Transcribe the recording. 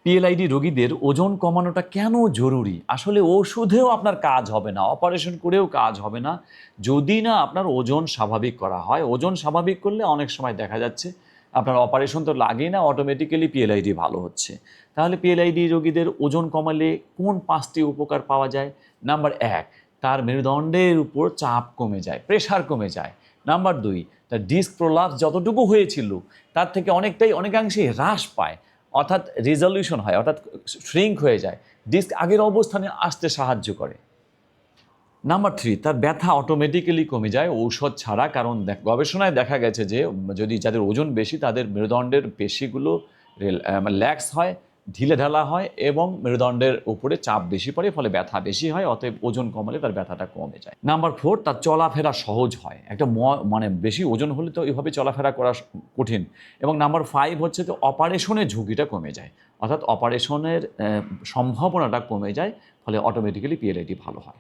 PLID রোগীদের ওজন কমানোটা কেন জরুরি? আসলে ওষুধেও আপনার কাজ হবে না, অপারেশন করেও কাজ হবে না, যদি না আপনার ওজন স্বাভাবিক করা হয়। ওজন স্বাভাবিক করলে অনেক সময় দেখা যাচ্ছে আপনার অপারেশন তো লাগেই না, অটোমেটিক্যালি পিএলআইডি ভালো হচ্ছে। তাহলে পিএলআইডি রোগীদের ওজন কমালে কোন 5টি উপকার পাওয়া যায়? নাম্বার 1, তার মেরুদণ্ডের উপর চাপ কমে যায়, প্রেশার কমে যায়। নাম্বার 2, তার ডিস্ক প্রলাপস যতটুকু হয়েছিল তার থেকে অনেকাংশেই হ্রাস পায়, অর্থাৎ রেজলিউশন হয়, অর্থাৎ শ্রিঙ্ক হয়ে যায়, ডিস্ক আগের অবস্থানে আসতে সাহায্য করে। নাম্বার 3, তার ব্যথা অটোমেটিক্যালি কমে যায় ঔষধ ছাড়া, কারণ গবেষণায় দেখা গেছে যে যদি যাদের ওজন বেশি তাদের মেরুদণ্ডের পেশিগুলো ল্যাক্স হয়, ঢিলে ঢালা হয় এবং মেরুদণ্ডের উপরে চাপ বেশি পড়ে, ফলে ব্যথা বেশি হয়, অতএব ওজন কমালে তার ব্যথাটা কমে যায়। নাম্বার 4, তার চলাফেরা সহজ হয়। একটা মানে বেশি ওজন হলে তো এইভাবে চলাফেরা করা কঠিন। এবং নাম্বার 5 হচ্ছে যে অপারেশনের ঝুঁকিটা কমে যায়, অর্থাৎ অপারেশনের সম্ভাবনাটা কমে যায়, ফলে অটোমেটিক্যালি পিএলআইডি ভালো হয়।